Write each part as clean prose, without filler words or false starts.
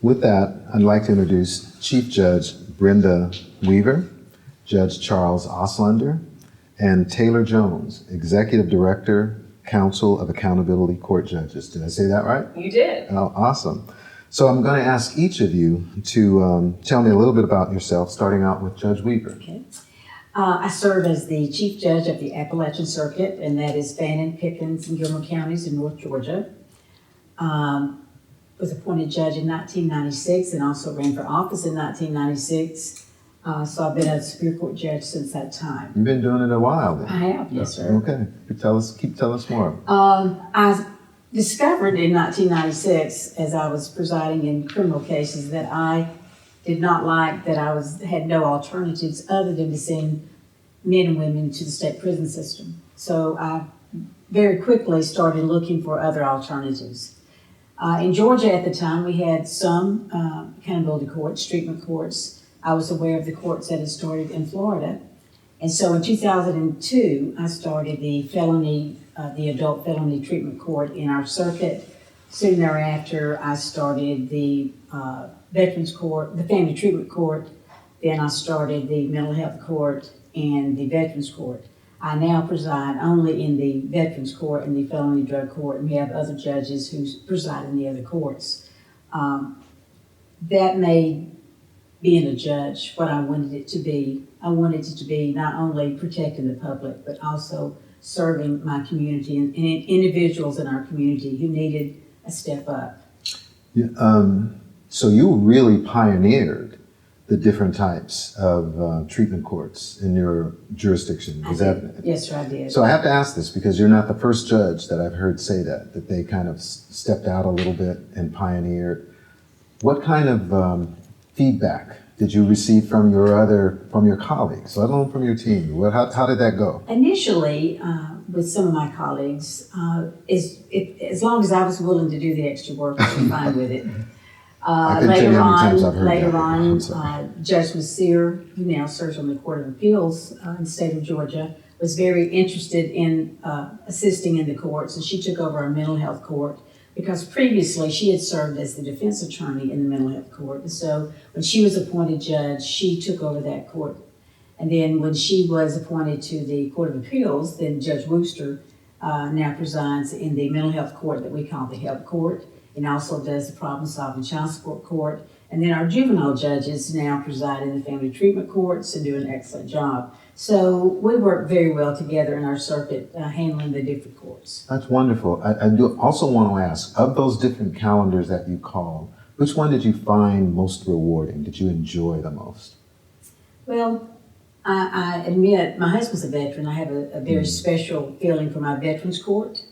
With that, I'd like to introduce Chief Judge Brenda Weaver, Judge Charles Oslander, and Taylor Jones, Executive Director, Council of Accountability Court Judges. Did I say that right? You did. Oh, awesome. So I'm going to ask each of you to tell me a little bit about yourself, starting out with Judge Weaver. Okay. I serve as the Chief Judge of the Appalachian Circuit, and that is Fannin, Pickens, and Gilmer counties in North Georgia. Was appointed judge in 1996 and also ran for office in 1996. So I've been a Superior Court judge since that time. You've been doing it a while then. I have, yes, sir. Okay. Keep telling us more. I discovered in 1996, as I was presiding in criminal cases, that I did not like that I had no alternatives other than to send men and women to the state prison system. So I very quickly started looking for other alternatives. In Georgia at the time, we had some accountability courts, treatment courts. I was aware of the courts that had started in Florida. And so in 2002, I started the adult felony treatment court in our circuit. Soon thereafter, I started the Veterans Court, the Family Treatment Court. Then I started the Mental Health Court and the Veterans Court. I now preside only in the Veterans Court and the Felony Drug Court, and we have other judges who preside in the other courts. That made being a judge what I wanted it to be. I wanted it to be not only protecting the public, but also serving my community and individuals in our community who needed a step up. Yeah, so you really pioneered the different types of treatment courts in your jurisdiction. Is that? Yes, sir, I did. So I have to ask this because you're not the first judge that I've heard say that they kind of stepped out a little bit and pioneered. What kind of feedback did you receive from your colleagues, let alone from your team? How did that go? Initially, with some of my colleagues, as long as I was willing to do the extra work, I was fine with it. Later on, Judge Messier, who now serves on the Court of Appeals in the state of Georgia, was very interested in assisting in the courts, and she took over our mental health court because previously she had served as the defense attorney in the mental health court. And so when she was appointed judge, she took over that court. And then when she was appointed to the Court of Appeals, then Judge Wooster now presides in the mental health court that we call the health court, and also does the problem-solving child support court. And then our juvenile judges now preside in the family treatment courts and do an excellent job. So we work very well together in our circuit, handling the different courts. That's wonderful. I do also want to ask, of those different calendars that you call, which one did you find most rewarding? Did you enjoy the most? Well, I admit, my husband's a veteran. I have a very special feeling for my veterans court.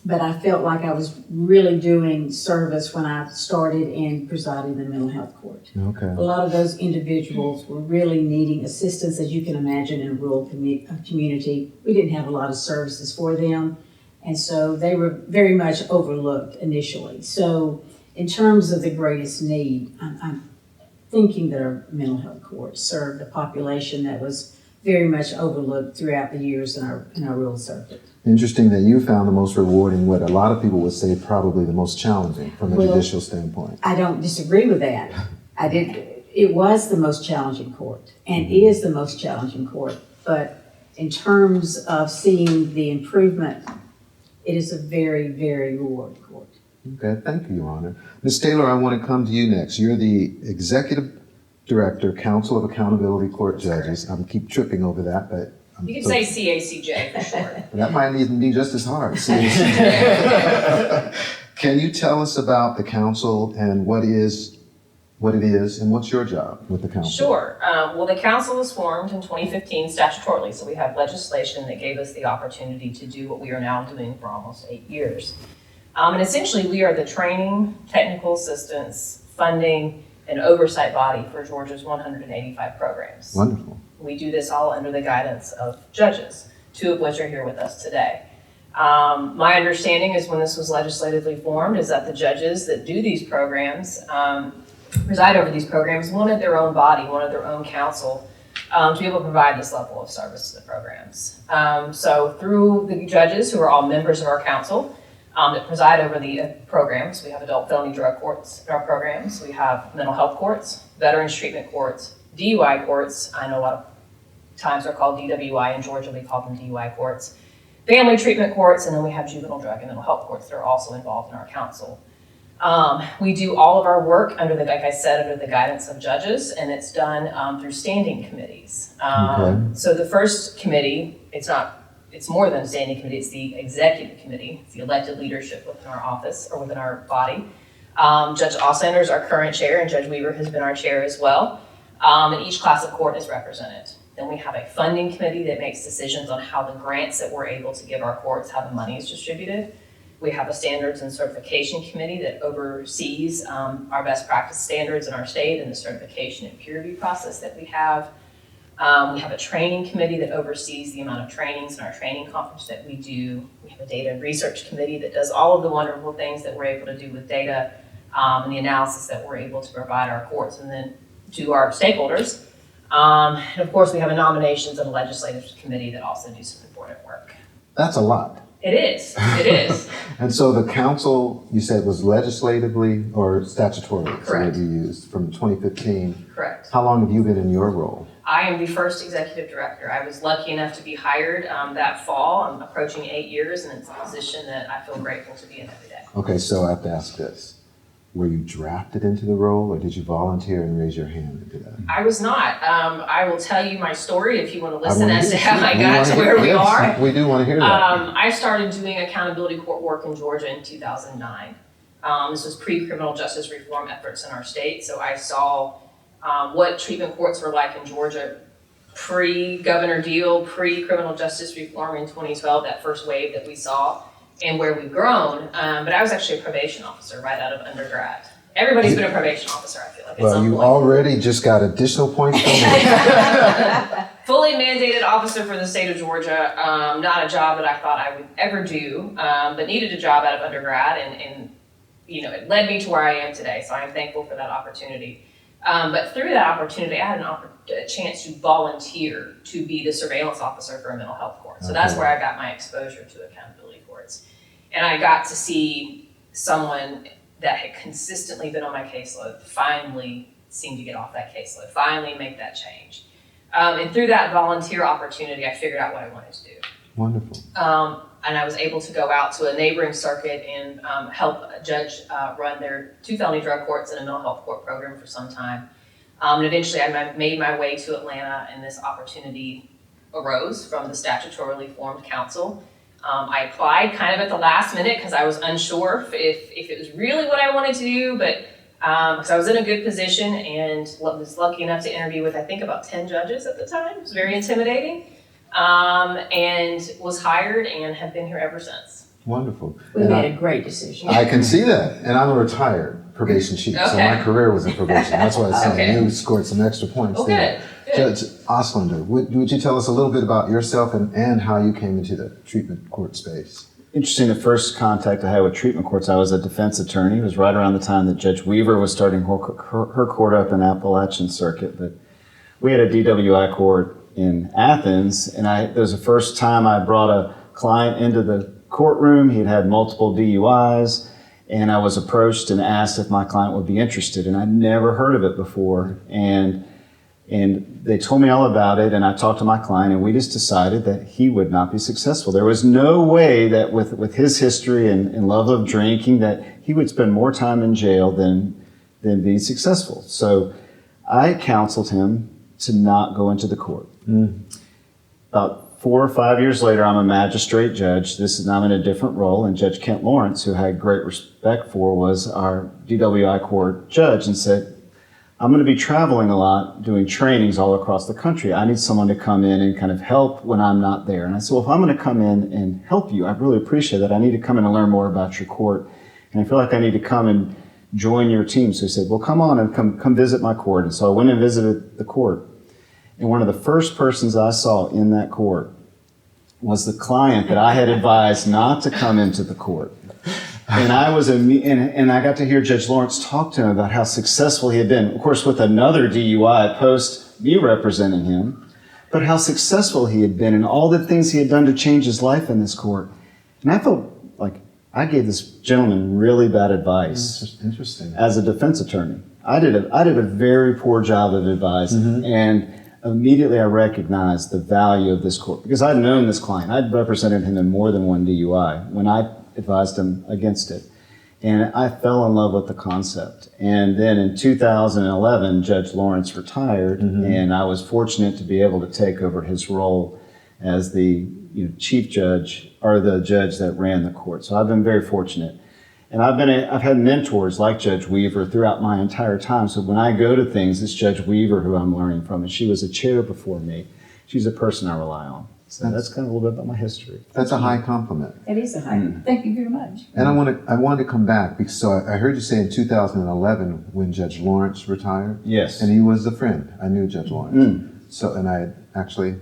But I felt like I was really doing service when I started and presided in the mental health court. Okay. A lot of those individuals were really needing assistance, as you can imagine, in a rural community. We didn't have a lot of services for them, and so they were very much overlooked initially. So in terms of the greatest need, I'm thinking that our mental health court served a population that was very much overlooked throughout the years in our rural circuit. Interesting that you found the most rewarding, what a lot of people would say probably the most challenging from a judicial standpoint. I don't disagree with that. It was the most challenging court and is the most challenging court, but in terms of seeing the improvement, it is a very, very rewarding court. Okay, thank you, Your Honor. Ms. Taylor, I want to come to you next. You're the Executive Director, Council of Accountability Court Judges. I keep tripping over that, but you can say CACJ for short. That might even be just as hard. Can you tell us about the council and what it is, and what's your job with the council? Sure. Well, the council was formed in 2015 statutorily, so we have legislation that gave us the opportunity to do what we are now doing for almost 8 years. And essentially, we are the training, technical assistance, funding, and oversight body for Georgia's 185 programs. Wonderful. We do this all under the guidance of judges, 2 of which are here with us today. My understanding is when this was legislatively formed is that the judges that do these programs, preside over these programs, wanted their own body, wanted their own council to be able to provide this level of service to the programs. So through the judges who are all members of our council, that preside over the programs. We have adult felony drug courts in our programs. We have mental health courts, veterans treatment courts, DUI courts. I know a lot of times they're called DWI in Georgia. We call them DUI courts. Family treatment courts, and then we have juvenile drug and mental health courts that are also involved in our council. We do all of our work under the, like I said, under the guidance of judges, and it's done through standing committees. So the first committee, it's more than a standing committee, it's the executive committee. It's the elected leadership within our office or within our body. Judge Auslander is our current chair, and Judge Weaver has been our chair as well. And each class of court is represented. Then we have a funding committee that makes decisions on how the grants that we're able to give our courts, how the money is distributed. We have a standards and certification committee that oversees our best practice standards in our state and the certification and peer review process that we have. We have a training committee that oversees the amount of trainings in our training conference that we do. We have a data and research committee that does all of the wonderful things that we're able to do with data and the analysis that we're able to provide our courts and then to our stakeholders. And of course, we have a nominations and a legislative committee that also do some important work. That's a lot. It is. It is. And so the council, you said, was legislatively or statutorily? Correct. So you used from 2015. Correct. How long have you been in your role? I am the first executive director. I was lucky enough to be hired that fall. I'm approaching 8 years, and it's a position that I feel grateful to be in every day. Okay, so I have to ask this. Were you drafted into the role, or did you volunteer and raise your hand into that? I was not. I will tell you my story if you want to listen as to how I got to where we are. We do want to hear that. I started doing accountability court work in Georgia in 2009. This was pre-criminal justice reform efforts in our state, so I saw what treatment courts were like in Georgia pre-Governor Deal, pre-criminal justice reform in 2012, that first wave that we saw, and where we've grown. But I was actually a probation officer right out of undergrad. Everybody's been a probation officer, I feel like, at some you point. already just got additional points from me. Fully mandated officer for the state of Georgia. Not a job that I thought I would ever do, but needed a job out of undergrad, and you know, it led me to where I am today. So I'm thankful for that opportunity. But through that opportunity, I had a chance to volunteer to be the surveillance officer for a mental health court. So that's where I got my exposure to accountability courts. And I got to see someone that had consistently been on my caseload finally seem to get off that caseload, finally make that change. And through that volunteer opportunity, I figured out what I wanted to do. Wonderful. And I was able to go out to a neighboring circuit and help a judge run their 2 felony drug courts and a mental health court program for some time. And eventually I made my way to Atlanta, and this opportunity arose from the statutorily formed council. I applied kind of at the last minute because I was unsure if it was really what I wanted to do, but because I was in a good position and was lucky enough to interview with, I think, about 10 judges at the time. It was very intimidating. And was hired and have been here ever since. Wonderful. We made a great decision. I can see that. And I'm a retired probation chief, so my career was in probation. That's why I said you scored some extra points there. Good. Judge Auslander, would you tell us a little bit about yourself and how you came into the treatment court space? Interesting, the first contact I had with treatment courts, I was a defense attorney. It was right around the time that Judge Weaver was starting her court up in Appalachian Circuit. But we had a DWI court in Athens, and it was the first time I brought a client into the courtroom. He had had multiple DUIs, and I was approached and asked if my client would be interested, and I'd never heard of it before. And they told me all about it, and I talked to my client, and we just decided that he would not be successful. There was no way that with his history and love of drinking that he would spend more time in jail than be successful. So I counseled him to not go into the court. About 4 or 5 years later, I'm a magistrate judge. I'm in a different role, and Judge Kent Lawrence, who I had great respect for, was our DWI court judge, and said, I'm going to be traveling a lot, doing trainings all across the country. I need someone to come in and kind of help when I'm not there. And I said, well, if I'm going to come in and help you, I really appreciate that. I need to come in and learn more about your court, and I feel like I need to come and join your team. So he said, well, come on and come visit my court. And so I went and visited the court. And one of the first persons I saw in that court was the client that I had advised not to come into the court. And I got to hear Judge Lawrence talk to him about how successful he had been, of course, with another DUI post me representing him, but how successful he had been and all the things he had done to change his life in this court. And I felt like I gave this gentleman really bad advice Interesting. as a defense attorney. I did a very poor job of advising, and immediately I recognized the value of this court because I'd known this client. I'd represented him in more than one DUI when I advised him against it. And I fell in love with the concept. And then in 2011, Judge Lawrence retired, and I was fortunate to be able to take over his role as the chief judge, or the judge that ran the court. So I've been very fortunate. And I've had mentors like Judge Weaver throughout my entire time. So when I go to things, it's Judge Weaver who I'm learning from, and she was a chair before me. She's a person I rely on. So that's kind of a little bit about my history. That's a high compliment. It is a high. Thank you very much. And I wanted to come back because I heard you say in 2011 when Judge Lawrence retired. Yes. And he was a friend. I knew Judge Lawrence. So, and I had actually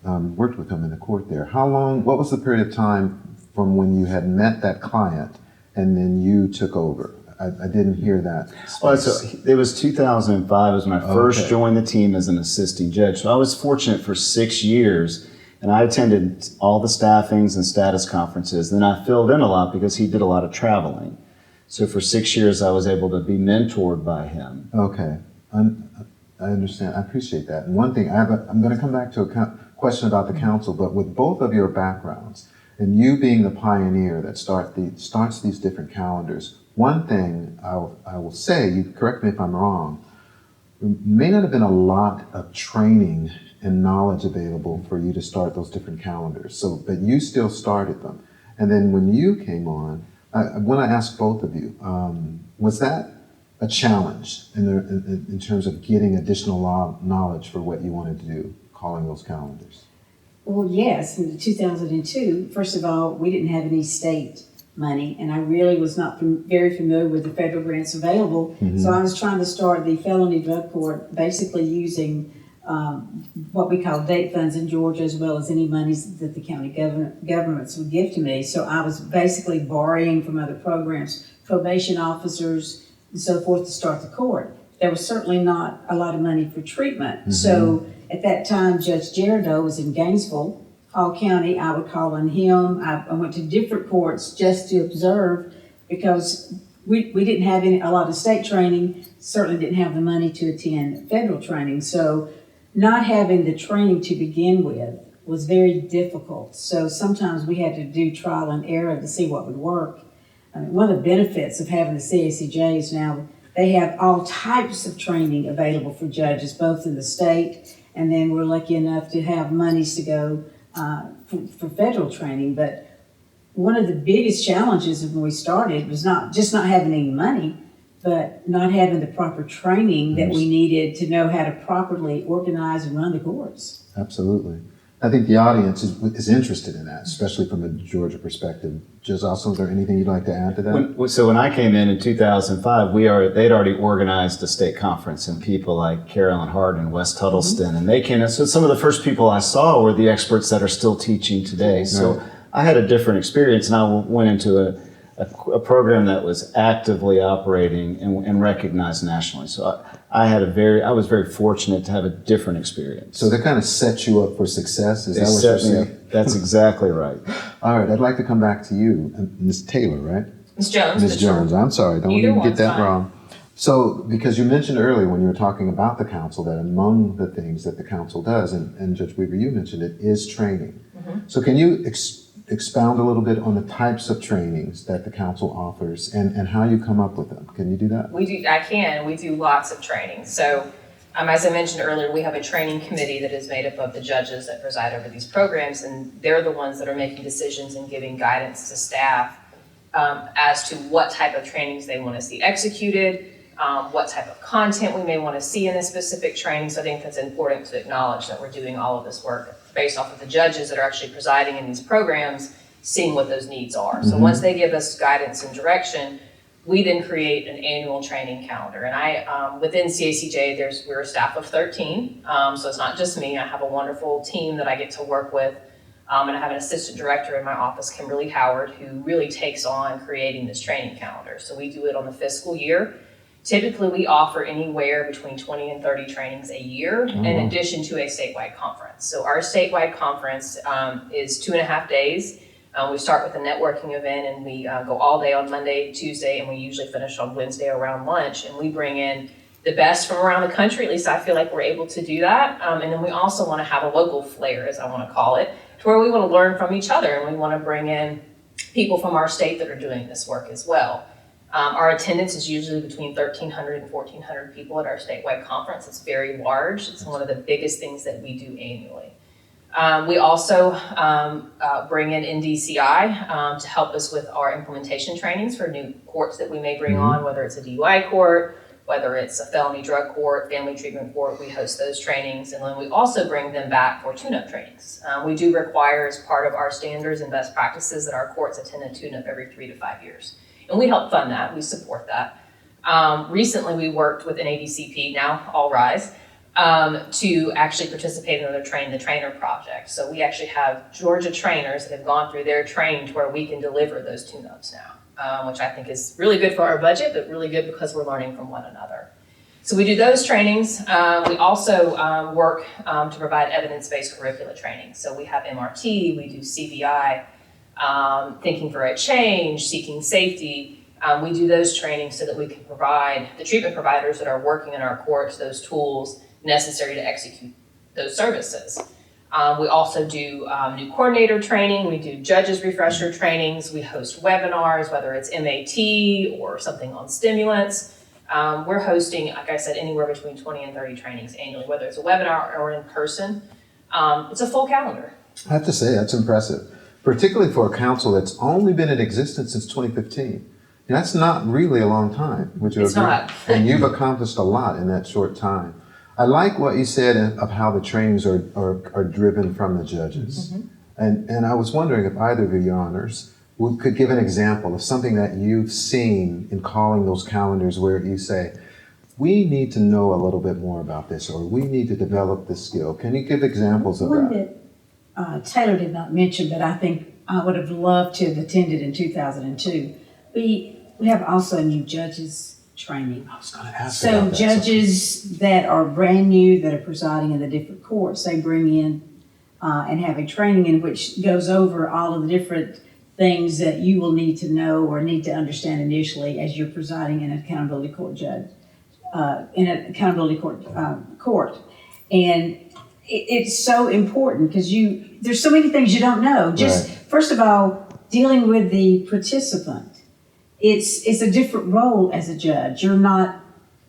worked with him in the court there. What was the period of time from when you had met that client and then you took over? I didn't hear that. Well, so it was 2005 was when I first Okay. joined the team as an assisting judge. So I was fortunate for 6 years, and I attended all the staffings and status conferences. Then I filled in a lot because he did a lot of traveling. So for 6 years, I was able to be mentored by him. Okay. I understand. I appreciate that. And one thing, I'm going to come back to a question about the council, but with both of your backgrounds, and you being the pioneer that starts these different calendars, one thing I will say, you correct me if I'm wrong, there may not have been a lot of training and knowledge available for you to start those different calendars. So, but you still started them. And then when you came on, when I asked both of you, was that a challenge in terms of getting additional knowledge for what you wanted to do, calling those calendars? Well, yes, in 2002, first of all, we didn't have any state money, and I really was not very familiar with the federal grants available. So I was trying to start the felony drug court basically using what we call date funds in Georgia, as well as any monies that the county governments would give to me. So I was basically borrowing from other programs, probation officers, and so forth to start the court. There was certainly not a lot of money for treatment. So at that time, Judge Jerido was in Gainesville, Hall County. I would call on him. I went to different courts just to observe because we didn't have a lot of state training, certainly didn't have the money to attend federal training. So not having the training to begin with was very difficult. So sometimes we had to do trial and error to see what would work. I mean, one of the benefits of having the CACJ is now they have all types of training available for judges, both in the state, and then we're lucky enough to have monies to go for federal training. But one of the biggest challenges when we started was not having any money, but not having the proper training that we needed to know how to properly organize and run the courts. Absolutely. I think the audience is interested in that, especially from a Georgia perspective. Judge Austin, is there anything you'd like to add to that? So when I came in 2005, they'd already organized a state conference, and people like Carolyn Hart and Wes Tuttleston, and they came in. So some of the first people I saw were the experts that are still teaching today. So Right. I had a different experience, and I went into a program that was actively operating and recognized nationally. So I was very fortunate to have a different experience. So that kind of sets you up for success? Is that what you're saying? That's exactly right. All right, I'd like to come back to you, Ms. Taylor, right? Ms. Jones. Ms. Jones, I'm sorry, don't Either even get one's that fine. wrong. So, because you mentioned earlier when you were talking about the council that among the things that the council does, and Judge Weaver, you mentioned it, is training. So can you expound a little bit on the types of trainings that the council offers and how you come up with them? Can you do that? We do lots of training. So as I mentioned earlier, we have a training committee that is made up of the judges that preside over these programs, and they're the ones that are making decisions and giving guidance to staff as to what type of trainings they want to see executed, what type of content we may want to see in a specific training. So I think that's important to acknowledge that we're doing all of this work based off of the judges that are actually presiding in these programs, seeing what those needs are. So once they give us guidance and direction, we then create an annual training calendar. And within CACJ, we're a staff of 13. So it's not just me. I have a wonderful team that I get to work with. And I have an assistant director in my office, Kimberly Howard, who really takes on creating this training calendar. So we do it on the fiscal year. Typically, we offer anywhere between 20 and 30 trainings a year, in addition to a statewide conference. So our statewide conference is 2.5 days. We start with a networking event, and we go all day on Monday, Tuesday, and we usually finish on Wednesday around lunch. And we bring in the best from around the country. At least I feel like we're able to do that. And then we also want to have a local flair, as I want to call it, to where we want to learn from each other, and we want to bring in people from our state that are doing this work as well. Our attendance is usually between 1,300 and 1,400 people at our statewide conference. It's very large. It's one of the biggest things that we do annually. We also bring in NDCI to help us with our implementation trainings for new courts that we may bring on, whether it's a DUI court, whether it's a felony drug court, family treatment court. We host those trainings, and then we also bring them back for tune-up trainings. We do require, as part of our standards and best practices, that our courts attend a tune-up every 3 to 5 years. And we help fund that, we support that. Recently, we worked with an ADCP, now All Rise, to actually participate in the Train the Trainer project. So we actually have Georgia trainers that have gone through their training to where we can deliver those tune-ups now, which I think is really good for our budget, but really good because we're learning from one another. So we do those trainings. We also work to provide evidence-based curricula training. So we have MRT, we do CBI, thinking for a change, seeking safety. We do those trainings so that we can provide the treatment providers that are working in our courts those tools necessary to execute those services. We also do new coordinator training. We do judges refresher trainings. We host webinars, whether it's MAT or something on stimulants. We're hosting, like I said, anywhere between 20 and 30 trainings annually, whether it's a webinar or in person. It's a full calendar. I have to say, that's impressive, particularly for a council that's only been in existence since 2015. That's not really a long time, would you agree? It's not. And you've accomplished a lot in that short time. I like what you said of how the trainings are driven from the judges. And I was wondering if either of you, Your Honors, could give an example of something that you've seen in calling those calendars where you say, we need to know a little bit more about this, or we need to develop this skill. Can you give examples of One that? that Taylor did not mention, but I think I would have loved to have attended in 2002. We have also new judges training. I was going to ask So about that. judges that are brand new, that are presiding in the different courts, they bring in and have a training in which goes over all of the different things that you will need to know or need to understand initially as you're presiding in an accountability court judge, in an accountability court. And it's so important because there's so many things you don't know. Just first of all, dealing with the participant. It's a different role as a judge. You're not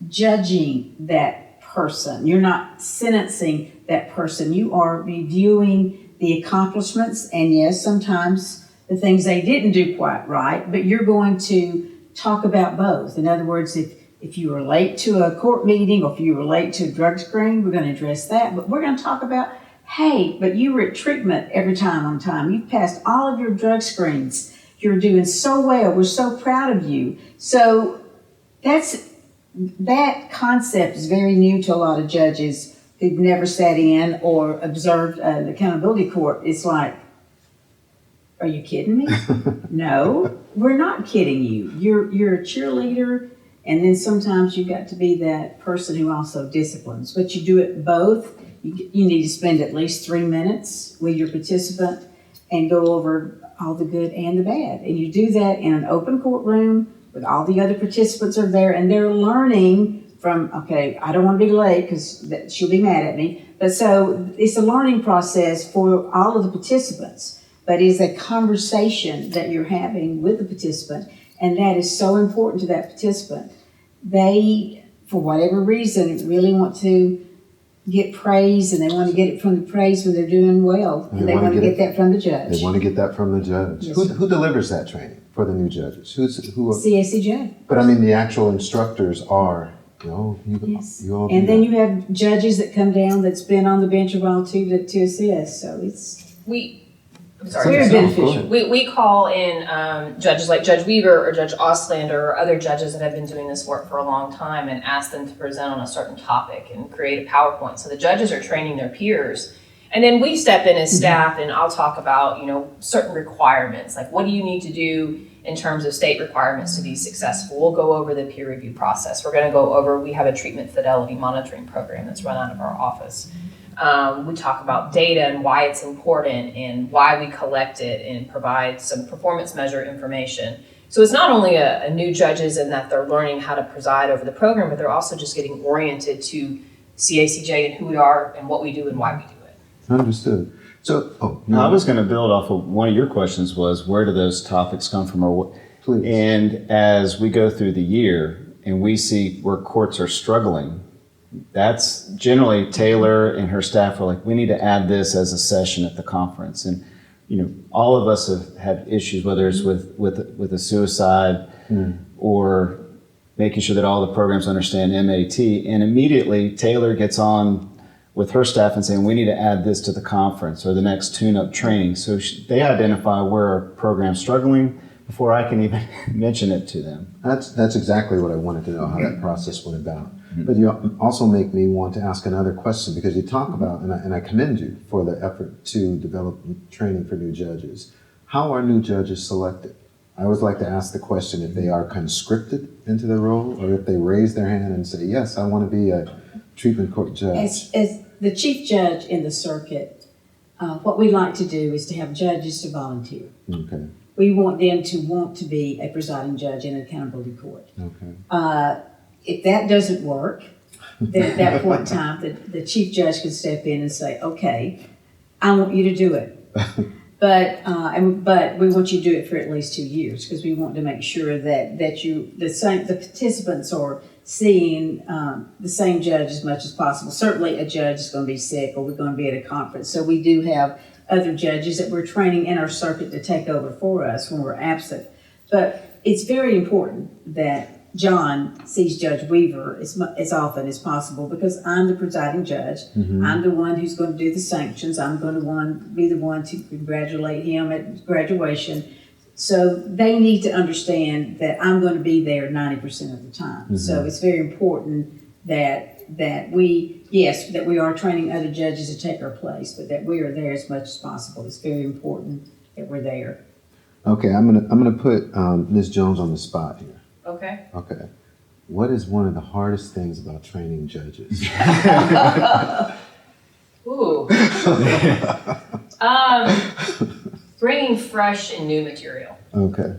judging that person. You're not sentencing that person. You are reviewing the accomplishments, and yes, sometimes the things they didn't do quite right, but you're going to talk about both. In other words, if you were late to a court meeting or if you were late to a drug screen, we're going to address that. But we're going to talk about, hey, but you were at treatment every time on time. You've passed all of your drug screens. You're doing so well. We're so proud of you. So that concept is very new to a lot of judges who've never sat in or observed an accountability court. It's like, are you kidding me? No, we're not kidding you. You're a cheerleader, and then sometimes you've got to be that person who also disciplines. But you do it both. You need to spend at least 3 minutes with your participant and go over all the good and the bad. And you do that in an open courtroom with all the other participants are there, and they're learning from, okay, I don't want to be late because she'll be mad at me. But so it's a learning process for all of the participants, but it's a conversation that you're having with the participant, and that is so important to that participant. They, for whatever reason, really want to get praise, and they want to get it from the praise when they're doing well, and they want to get that from the judge. They want to get that from the judge. Yes, Who delivers that training for the new judges? Who? CACJ. But I mean, the actual instructors are, you all Yes. do And then that. you have judges that come down that's been on the bench a while too to assist. So it's I'm sorry. very Go beneficial. ahead. We call in judges like Judge Weaver or Judge Ostlander or other judges that have been doing this work for a long time and ask them to present on a certain topic and create a PowerPoint. So the judges are training their peers. And then we step in as staff and I'll talk about, certain requirements. Like, what do you need to do in terms of state requirements to be successful? We'll go over the peer review process. We're going to go over, we have a treatment fidelity monitoring program that's run out of our office. We talk about data and why it's important and why we collect it and provide some performance measure information. So it's not only a new judges in that they're learning how to preside over the program, but they're also just getting oriented to CACJ and who we are and what we do and why we do it. Understood. So, I was going to build off of one of your questions was, where do those topics come from? Or what? please. And as we go through the year and we see where courts are struggling, that's generally Taylor and her staff are like, we need to add this as a session at the conference. And, all of us have had issues, whether it's with a suicide or making sure that all the programs understand MAT. And immediately Taylor gets on with her staff and saying, we need to add this to the conference or the next tune-up training. So they identify where our program's struggling before I can even mention it to them. That's exactly what I wanted to know, how that process went about. But you also make me want to ask another question, because you talk about, and I commend you for the effort to develop training for new judges. How are new judges selected? I always like to ask the question if they are conscripted into the role, or if they raise their hand and say, yes, I want to be a treatment court judge. As the chief judge in the circuit, what we like to do is to have judges to volunteer. Okay. We want them to want to be a presiding judge in an accountability court. Okay. If that doesn't work, then at that point in time, the chief judge can step in and say, okay, I want you to do it. But we want you to do it for at least 2 years, because we want to make sure that the participants are seeing the same judge as much as possible. Certainly a judge is going to be sick, or we're going to be at a conference. So we do have other judges that we're training in our circuit to take over for us when we're absent. But it's very important that John sees Judge Weaver as often as possible, because I'm the presiding judge. Mm-hmm. I'm the one who's going to do the sanctions. I'm going to be the one to congratulate him at graduation. So they need to understand that I'm going to be there 90% of the time. Mm-hmm. So it's very important that we are training other judges to take our place, but that we are there as much as possible. It's very important that we're there. Okay, I'm gonna put Ms. Jones on the spot here. Okay. Okay. What is one of the hardest things about training judges? Ooh. Bringing fresh and new material. Okay.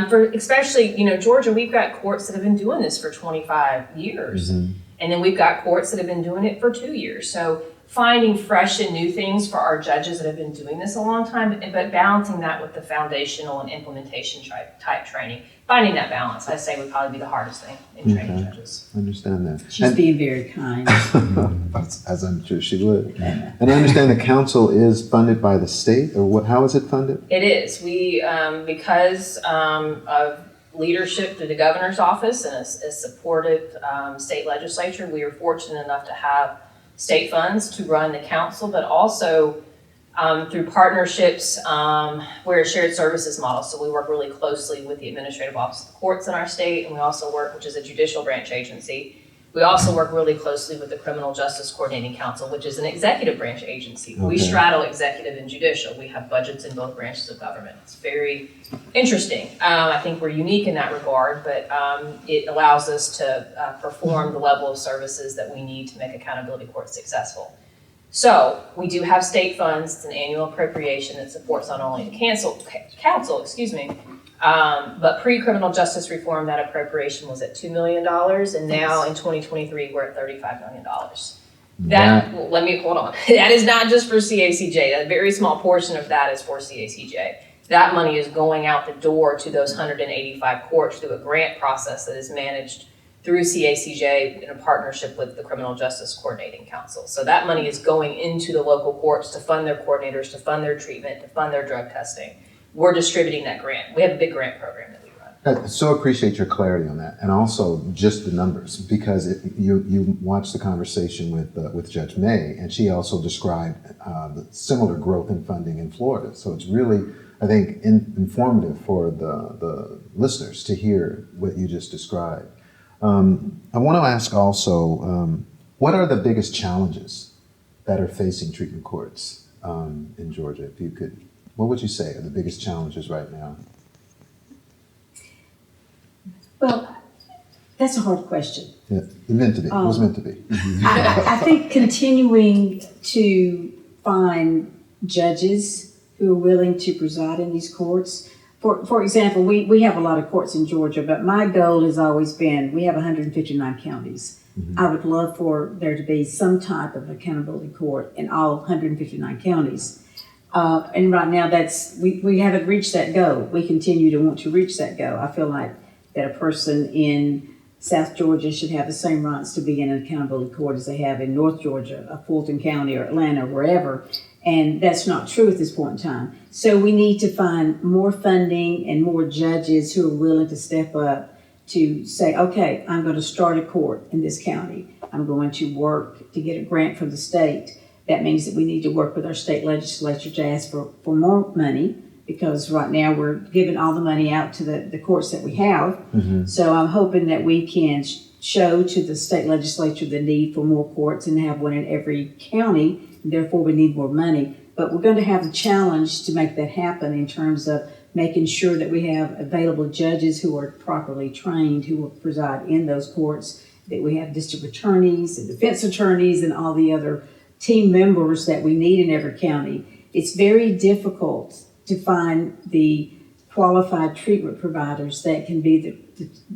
For especially, Georgia, we've got courts that have been doing this for 25 years. Mm-hmm. And then we've got courts that have been doing it for 2 years. So finding fresh and new things for our judges that have been doing this a long time, but balancing that with the foundational and implementation type training. Finding that balance, I say, would probably be the hardest thing in training judges. I understand that. She's being very kind. As I'm sure she would. And I understand the council is funded by the state, or what? How is it funded? It is. We, because of leadership through the governor's office and a supportive state legislature, we are fortunate enough to have state funds to run the council, but also through partnerships, we're a shared services model. So we work really closely with the administrative office of the courts in our state, and we also work, which is a judicial branch agency. We also work really closely with the Criminal Justice Coordinating Council, which is an executive branch agency. Okay. We straddle executive and judicial. We have budgets in both branches of government. It's very interesting. I think we're unique in that regard, but it allows us to perform the level of services that we need to make accountability court successful. So we do have state funds. It's an annual appropriation that supports not only the council, but pre-criminal justice reform, that appropriation was at $2 million, and now in 2023 we're at $35 million. Let me hold on. That is not just for CACJ. A very small portion of that is for CACJ. That money is going out the door to those 185 courts through a grant process that is managed through CACJ in a partnership with the Criminal Justice Coordinating Council. So that money is going into the local courts to fund their coordinators, to fund their treatment, to fund their drug testing. We're distributing that grant. We have a big grant program that we run. I so appreciate your clarity on that, and also just the numbers, because you watched the conversation with Judge May, and she also described the similar growth in funding in Florida. So it's really, I think, informative for the listeners to hear what you just described. I want to ask also, what are the biggest challenges that are facing treatment courts in Georgia? If you could, what would you say are the biggest challenges right now? Well, That's a hard question. Yeah, meant to be. It was meant to be. I think continuing to find judges who are willing to preside in these courts. For example, we have a lot of courts in Georgia, but my goal has always been, we have 159 counties. I would love for there to be some type of accountability court in all 159 counties. And right now we haven't reached that goal. We continue to want to reach that goal. I feel like that a person in South Georgia should have the same rights to be in an accountability court as they have in North Georgia, Fulton County or Atlanta, or wherever. And that's not true at this point in time. So we need to find more funding and more judges who are willing to step up to say, okay, I'm going to start a court in this county. I'm going to work to get a grant from the state. That means that we need to work with our state legislature to ask for more money, because right now we're giving all the money out to the courts that we have. So I'm hoping that we can show to the state legislature the need for more courts and have one in every county. Therefore, we need more money. But we're going to have the challenge to make that happen in terms of making sure that we have available judges who are properly trained, who will preside in those courts, that we have district attorneys and defense attorneys and all the other team members that we need in every county. It's very difficult to find the qualified treatment providers that can be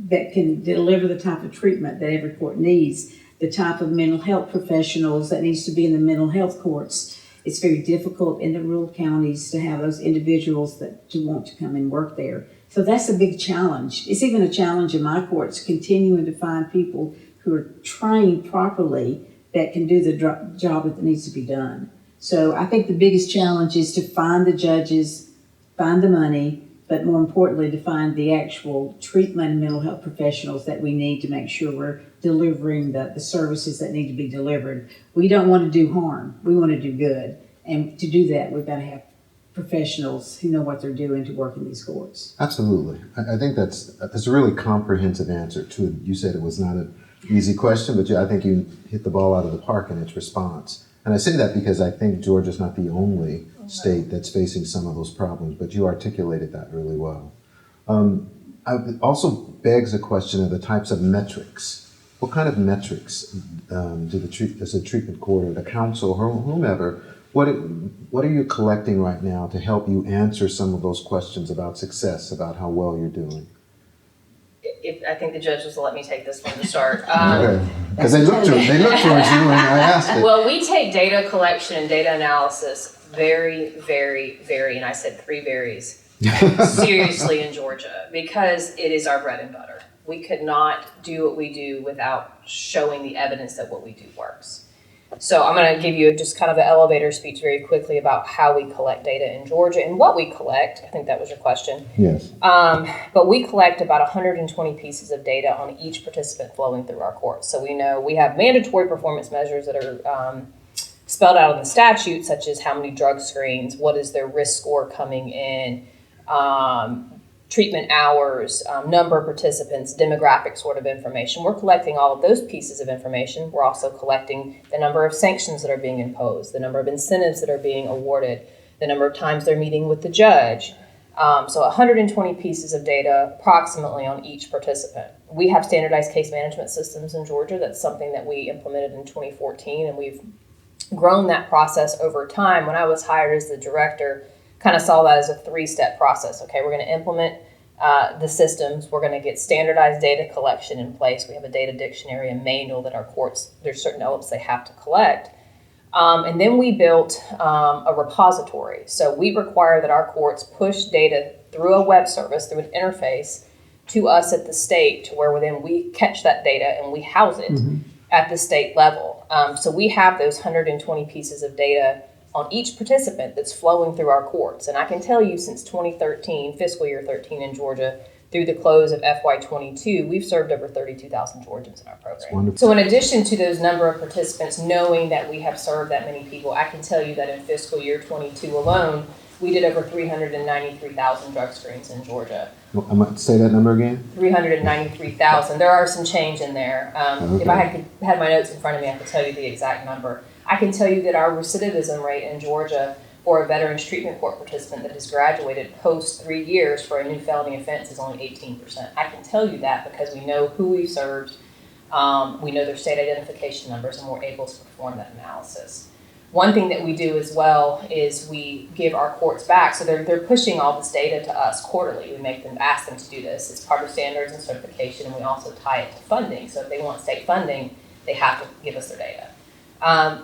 that can deliver the type of treatment that every court needs, the type of mental health professionals that needs to be in the mental health courts. It's very difficult in the rural counties to have those individuals that want to come and work there. So that's a big challenge. It's even a challenge in my courts, continuing to find people who are trained properly that can do the job that needs to be done. So I think the biggest challenge is to find the judges, find the money, but more importantly, to find the actual treatment and mental health professionals that we need to make sure we're delivering the services that need to be delivered. We don't want to do harm. We want to do good. And to do that, we've got to have professionals who know what they're doing to work in these courts. Absolutely. I think that's a really comprehensive answer to it. You said it was not an easy question, but I think you hit the ball out of the park in its response. And I say that because I think Georgia's not the only state that's facing some of those problems, but you articulated that really well. It also begs a question of the types of metrics. What kind of metrics does a treatment court or the council or whomever, what are you collecting right now to help you answer some of those questions about success, about how well you're doing? I think the judges will let me take this one to start. Because they look towards you when I asked it. Well, we take data collection and data analysis very, very, very, and I said 3 varies, seriously in Georgia, because it is our bread and butter. We could not do what we do without showing the evidence that what we do works. So I'm going to give you just kind of an elevator speech very quickly about how we collect data in Georgia and what we collect. I think that was your question. Yes. But we collect about 120 pieces of data on each participant flowing through our courts. So we know we have mandatory performance measures that are spelled out in the statute, such as how many drug screens, what is their risk score coming in, treatment hours, number of participants, demographic sort of information. We're collecting all of those pieces of information. We're also collecting the number of sanctions that are being imposed, the number of incentives that are being awarded, the number of times they're meeting with the judge. So 120 pieces of data approximately on each participant. We have standardized case management systems in Georgia. That's something that we implemented in 2014, and we've grown that process over time. When I was hired as the director, kind of saw that as a 3-step process. Okay, we're going to implement the systems. We're going to get standardized data collection in place. We have a data dictionary and manual that our courts, there's certain elements they have to collect. And then we built a repository. So we require that our courts push data through a web service, through an interface, to us at the state, to where then we catch that data and we house it at the state level. So we have those 120 pieces of data on each participant that's flowing through our courts. And I can tell you since 2013, fiscal year 13 in Georgia, through the close of FY22, we've served over 32,000 Georgians in our program. So in addition to those number of participants, knowing that we have served that many people, I can tell you that in fiscal year 22 alone, we did over 393,000 drug screens in Georgia. I might say that number again? 393,000. There are some change in there. Okay. If I had my notes in front of me, I could tell you the exact number. I can tell you that our recidivism rate in Georgia for a veterans treatment court participant that has graduated post 3 years for a new felony offense is only 18%. I can tell you that because we know who we've served, we know their state identification numbers, and we're able to perform that analysis. One thing that we do as well is we give our courts back. So they're pushing all this data to us quarterly. We ask them to do this. It's part of standards and certification, and we also tie it to funding. So if they want state funding, they have to give us their data.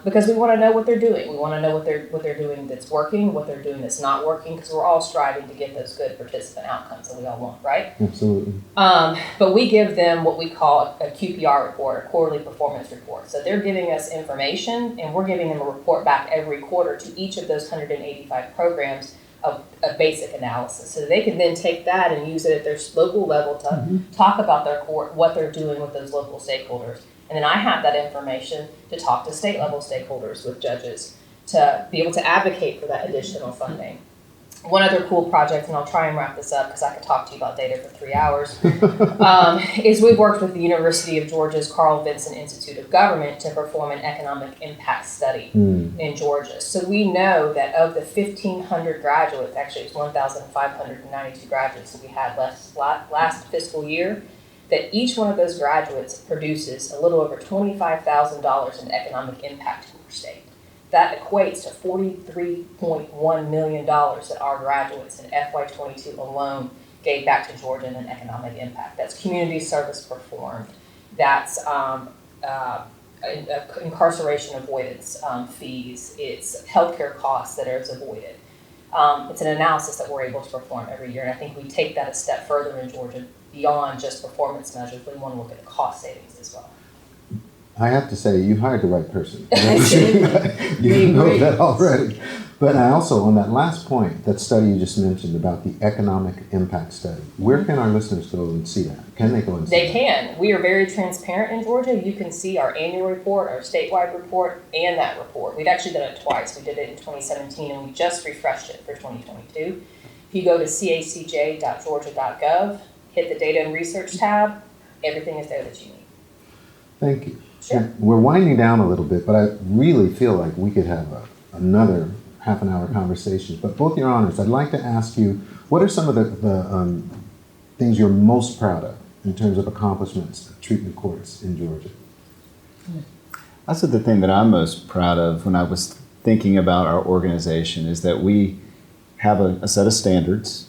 Because we want to know what they're doing. We want to know what they're doing that's working, what they're doing that's not working, because we're all striving to get those good participant outcomes that we all want, right? Absolutely. But we give them what we call a QPR report, a quarterly performance report. So they're giving us information, and we're giving them a report back every quarter to each of those 185 programs of basic analysis. So they can then take that and use it at their local level to talk about their court, what they're doing with those local stakeholders. And then I have that information to talk to state level stakeholders with judges to be able to advocate for that additional funding. One other cool project, and I'll try and wrap this up because I could talk to you about data for 3 hours, is we've worked with the University of Georgia's Carl Vinson Institute of Government to perform an economic impact study in Georgia. So we know that of the 1,500 graduates, actually it's 1,592 graduates that we had last fiscal year, that each one of those graduates produces a little over $25,000 in economic impact to our state. That equates to $43.1 million that our graduates in FY22 alone gave back to Georgia in an economic impact. That's community service performed. That's incarceration avoidance fees. It's healthcare costs that are avoided. It's an analysis that we're able to perform every year, and I think we take that a step further in Georgia beyond just performance measures. We want to look at cost savings as well. I have to say, you hired the right person. We You know agree. that already. But I also, on that last point, that study you just mentioned about the economic impact study, where can our listeners go and see that? Can they go and see They that? can. We are very transparent in Georgia. You can see our annual report, our statewide report, and that report. We've actually done it twice. We did it in 2017, and we just refreshed it for 2022. If you go to cacj.georgia.gov, hit the data and research tab, everything is there that you need. Thank you. Sure. We're winding down a little bit, but I really feel like we could have another half an hour conversation. But both your honors, I'd like to ask you, what are some of the things you're most proud of in terms of accomplishments of treatment courts in Georgia? I said the thing that I'm most proud of when I was thinking about our organization is that we have a set of standards,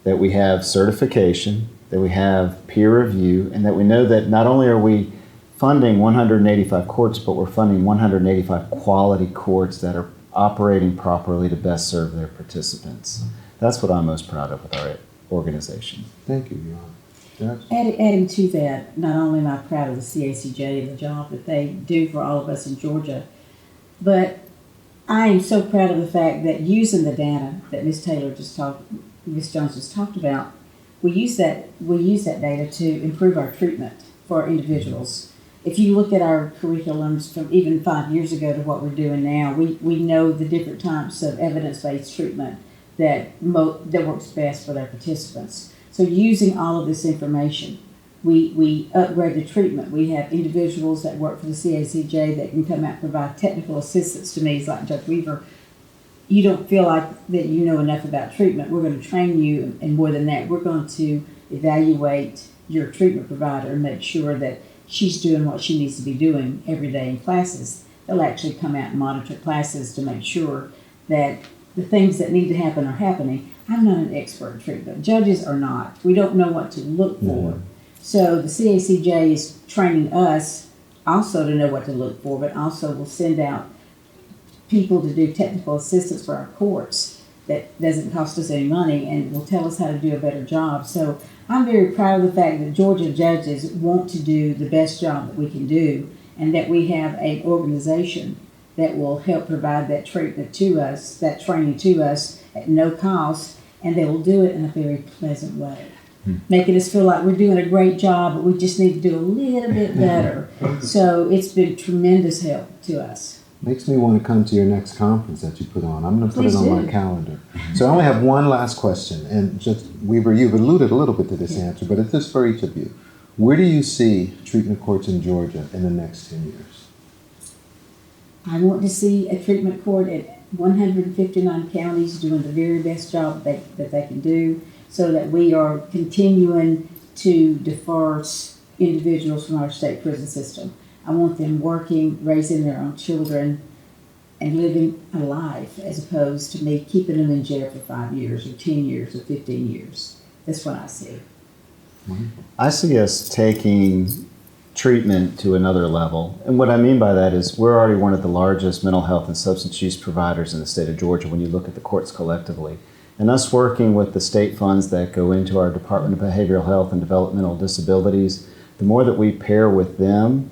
that we have certification, that we have peer review, and that we know that not only are we funding 185 courts, but we're funding 185 quality courts that are operating properly to best serve their participants. That's what I'm most proud of with our organization. Thank you, Your Honor. Judge? Adding to that, not only am I proud of the CACJ and the job that they do for all of us in Georgia, but I am so proud of the fact that using the data that Ms. Jones just talked about, we use that data to improve our treatment for our individuals. If you look at our curriculums from even 5 years ago to what we're doing now, we know the different types of evidence-based treatment that works best for their participants. So using all of this information, we upgrade the treatment. We have individuals that work for the CACJ that can come out and provide technical assistance to me. It's like Judge Weaver, you don't feel like that you know enough about treatment. We're going to train you, and more than that, we're going to evaluate your treatment provider and make sure that she's doing what she needs to be doing every day in classes. They'll actually come out and monitor classes to make sure that the things that need to happen are happening. I'm not an expert in treatment. Judges are not. We don't know what to look for. Mhm. So the CACJ is training us also to know what to look for, but also will send out people to do technical assistance for our courts that doesn't cost us any money and will tell us how to do a better job. So I'm very proud of the fact that Georgia judges want to do the best job that we can do, and that we have an organization that will help provide that treatment to us, that training to us at no cost, and they will do it in a very pleasant way, making us feel like we're doing a great job, but we just need to do a little bit better. So it's been tremendous help to us. Makes me want to come to your next conference that you put on. I'm going to put Please it on do. my calendar. So I only have one last question, and just, Weaver, you've alluded a little bit to this answer, but it's just for each of you. Where do you see treatment courts in Georgia in the next 10 years? I want to see a treatment court at 159 counties doing the very best job that they can do, so that we are continuing to defer individuals from our state prison system. I want them working, raising their own children, and living a life, as opposed to me keeping them in jail for 5 years or 10 years or 15 years. That's what I see. I see us taking treatment to another level. And what I mean by that is we're already one of the largest mental health and substance use providers in the state of Georgia when you look at the courts collectively. And us working with the state funds that go into our Department of Behavioral Health and Developmental Disabilities, the more that we pair with them,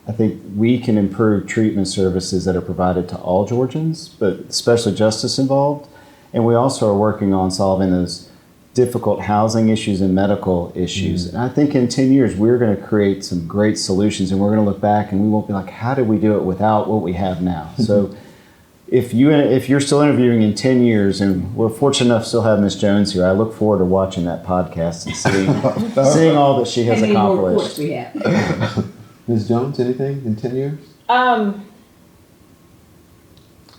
I think we can improve treatment services that are provided to all Georgians, but especially justice involved. And we also are working on solving those difficult housing issues and medical issues. And I think in 10 years, we're going to create some great solutions, and we're going to look back and we won't be like, how did we do it without what we have now? So if you're still interviewing in 10 years, and we're fortunate enough to still have Ms. Jones here, I look forward to watching that podcast and seeing all that she has How many more accomplished. courts we have? Ms. Jones, anything in 10 years?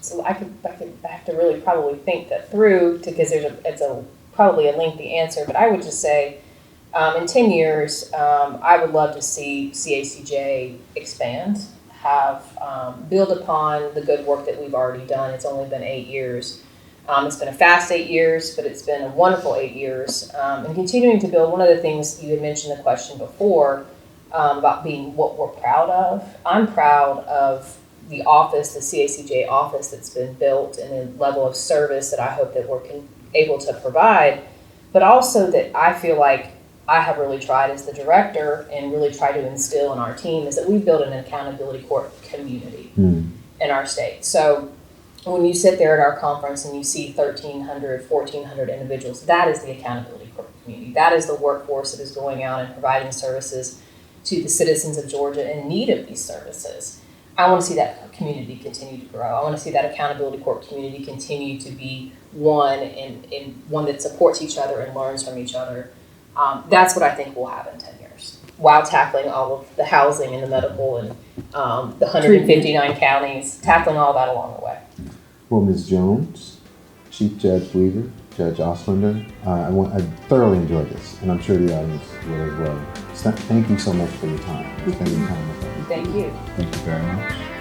So I have to really probably think that through, because it's probably a lengthy answer, but I would just say, in 10 years, I would love to see CACJ expand, build upon the good work that we've already done. It's only been 8 years. It's been a fast 8 years, but it's been a wonderful 8 years. And continuing to build, one of the things you had mentioned the question before, about being what we're proud of. I'm proud of the office, the CACJ office that's been built, and the level of service that I hope that we're able to provide, but also that I feel like I have really tried as the director and really tried to instill in our team is that we've built an accountability court community in our state. So when you sit there at our conference and you see 1,300, 1,400 individuals, that is the accountability court community. That is the workforce that is going out and providing services to the citizens of Georgia in need of these services. I want to see that community continue to grow. I want to see that accountability court community continue to be one and one that supports each other and learns from each other. That's what I think will happen in 10 years, while tackling all of the housing and the medical and the 159 counties, tackling all that along the way. Well, Ms. Jones, Chief Judge Weaver, Judge Ostrander, I thoroughly enjoyed this, and I'm sure the audience will as well. So thank you so much for your time, spending time with us. Thank you. Thank you very much.